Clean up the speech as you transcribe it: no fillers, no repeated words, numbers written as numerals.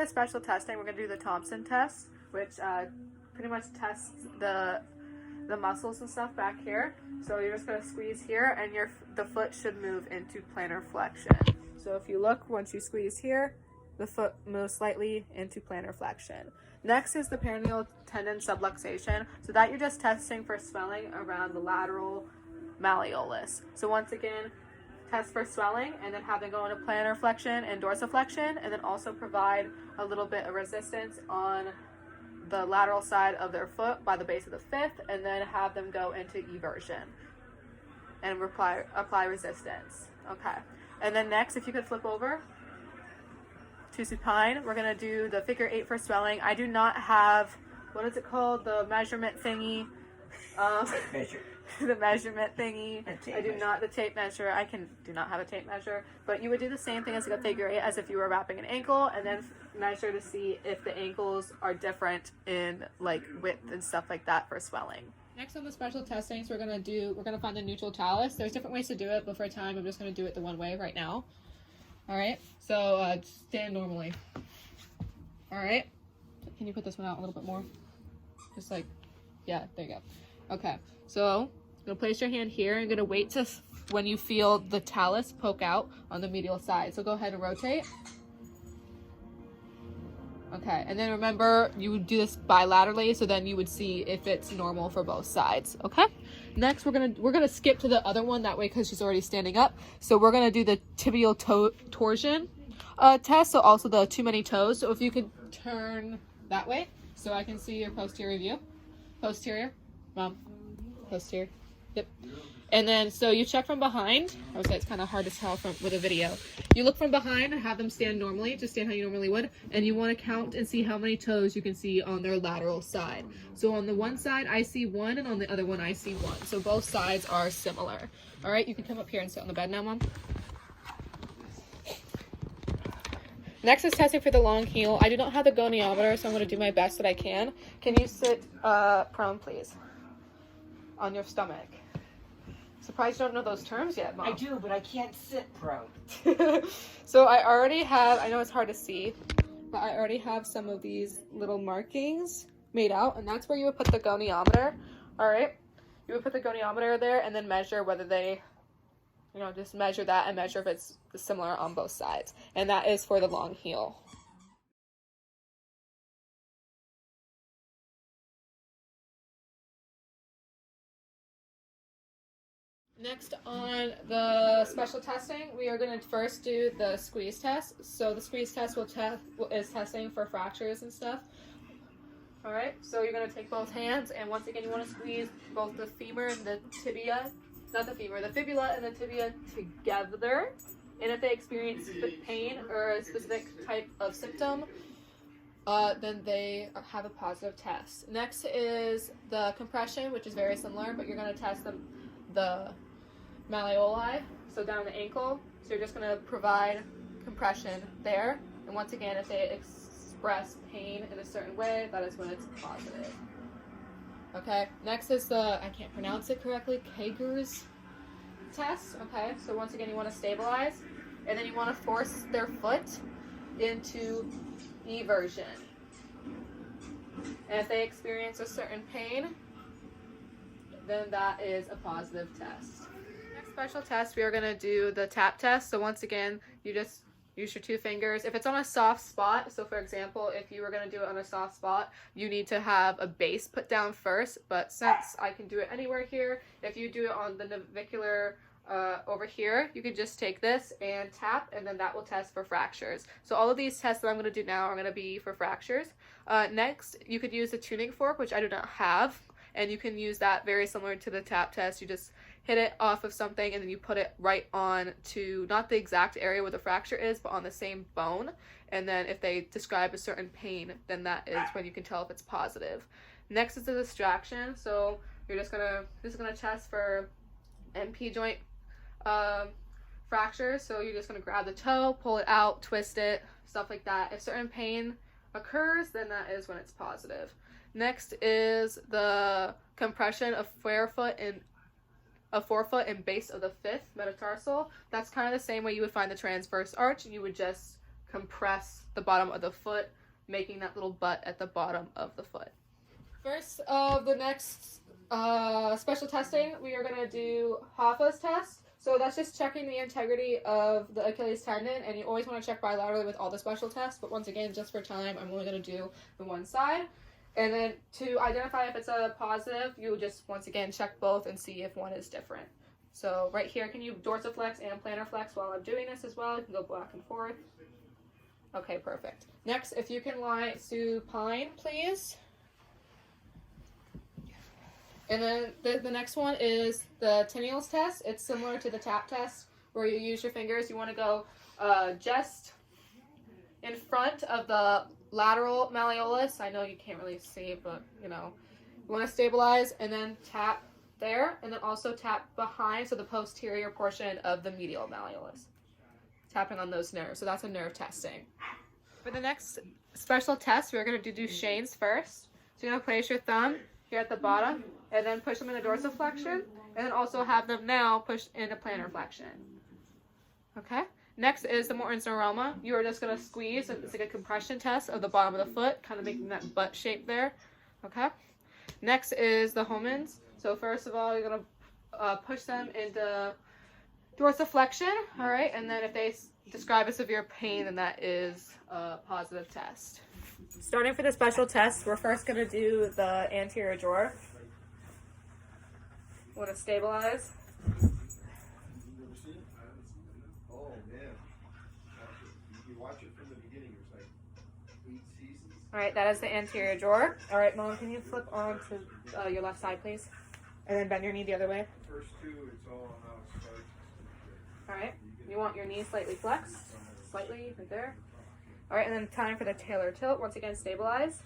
the special testing, we're going to do the Thompson test, which pretty much tests the muscles and stuff back here. So you're just going to squeeze here, and the foot should move into plantar flexion. So if you look, once you squeeze here, the foot moves slightly into plantar flexion. Next is the peroneal tendon subluxation. So that you're just testing for swelling around the lateral malleolus. So once again, test for swelling, and then have them go into plantar flexion and dorsiflexion, and then also provide a little bit of resistance on the lateral side of their foot by the base of the fifth, and then have them go into eversion and apply resistance. Okay. And then next, if you could flip over to supine, we're going to do the figure 8 for swelling. I do not have, what is it called? The measurement thingy. The measurement thingy. The tape measure. I do not have a tape measure, but you would do the same thing as like a figure 8 as if you were wrapping an ankle, and then measure to see if the ankles are different in like width and stuff like that for swelling. Next on the special testings, we're gonna find the neutral talus. There's different ways to do it, but for time, I'm just gonna do it the one way right now. All right, so stand normally. All right, can you put this one out a little bit more? Just like, yeah, there you go. Okay, so you're gonna place your hand here and gonna wait to when you feel the talus poke out on the medial side. So go ahead and rotate. Okay, and then remember, you would do this bilaterally, so then you would see if it's normal for both sides. Okay. Next, we're gonna skip to the other one that way because she's already standing up. So we're gonna do the tibial torsion test. So also the too many toes. So if you could turn that way, so I can see your posterior view. Posterior, mom. Posterior. Yep. And then, so you check from behind. I would say it's kind of hard to tell with a video. You look from behind and have them stand normally, just stand how you normally would. And you want to count and see how many toes you can see on their lateral side. So on the one side, I see 1, and on the other one, I see 1. So both sides are similar. All right, you can come up here and sit on the bed now, Mom. Next is testing for the long heel. I do not have the goniometer, so I'm going to do my best that I can. Can you sit prone, please? On your stomach. Surprised you don't know those terms yet, Mom. I do, but I can't sit prone. So I already have, I know it's hard to see, but I already have some of these little markings made out, and that's where you would put the goniometer. All right? You would put the goniometer there and then measure whether they, just measure that and measure if it's similar on both sides. And that is for the long heel. Next on the special testing, we are going to first do the squeeze test. So the squeeze test is testing for fractures and stuff. All right, so you're going to take both hands, and once again, you want to squeeze both the femur and the tibia, not the femur, the fibula and the tibia together. And if they experience pain or a specific type of symptom, then they have a positive test. Next is the compression, which is very similar, but you're going to test the malleoli, so down the ankle. So you're just going to provide compression there. And once again, if they express pain in a certain way, that is when it's positive. Okay, next is the, I can't pronounce it correctly, Kager's test. Okay, so once again, you want to stabilize, and then you want to force their foot into eversion. And if they experience a certain pain, then that is a positive test. Next special test, we are going to do the tap test. So once again, you just use your 2 fingers. If it's on a soft spot, so for example, if you were going to do it on a soft spot, you need to have a base put down first. But since I can do it anywhere here, if you do it on the navicular over here, you can just take this and tap, and then that will test for fractures. So all of these tests that I'm going to do now are going to be for fractures. Next, you could use a tuning fork, which I do not have. And you can use that very similar to the tap test. You just hit it off of something, and then you put it right on to, not the exact area where the fracture is, but on the same bone. And then if they describe a certain pain, then that is when you can tell if it's positive. Next is the distraction. So you're just gonna test for MP joint fractures. So you're just gonna grab the toe, pull it out, twist it, stuff like that. If certain pain occurs, then that is when it's positive. Next is the compression of forefoot and base of the 5th metatarsal. That's kind of the same way you would find the transverse arch. You would just compress the bottom of the foot, making that little butt at the bottom of the foot. First of the next special testing, we are going to do Hoffa's test. So that's just checking the integrity of the Achilles tendon, and you always want to check bilaterally with all the special tests, but once again, just for time, I'm only going to do the one side. And then to identify if it's a positive, you just once again check both and see if one is different. So right here, can you dorsiflex and plantar flex while I'm doing this as well? You can go back and forth. Okay, perfect. Next, if you can lie supine, please. And then the next one is the Teniers test. It's similar to the tap test where you use your fingers. You want to go just in front of the lateral malleolus. I know you can't really see, but you know. You want to stabilize and then tap there, and then also tap behind, so the posterior portion of the medial malleolus. Tapping on those nerves. So that's a nerve testing. For the next special test, we're going to do Shane's first. So you're going to place your thumb here at the bottom, and then push them into dorsiflexion, and then also have them now push into plantar flexion. Okay? Next is the Morton's neuroma. You are just going to squeeze, and it's like a compression test of the bottom of the foot, kind of making that butt shape there. Okay? Next is the Homans. So first of all, you're going to push them into dorsiflexion, all right? And then if they describe a severe pain, then that is a positive test. Starting for the special test, we're first going to do the anterior drawer. You want to stabilize. Oh, man. You watch it from the beginning, it's like 8 seasons. All right, that is the anterior drawer. All right, Mom, can you flip on to your left side, please? And then bend your knee the other way. First two, it's all how it starts. All right, you want your knee slightly flexed, slightly, right there. All right, and then time for the talar tilt. Once again, stabilize.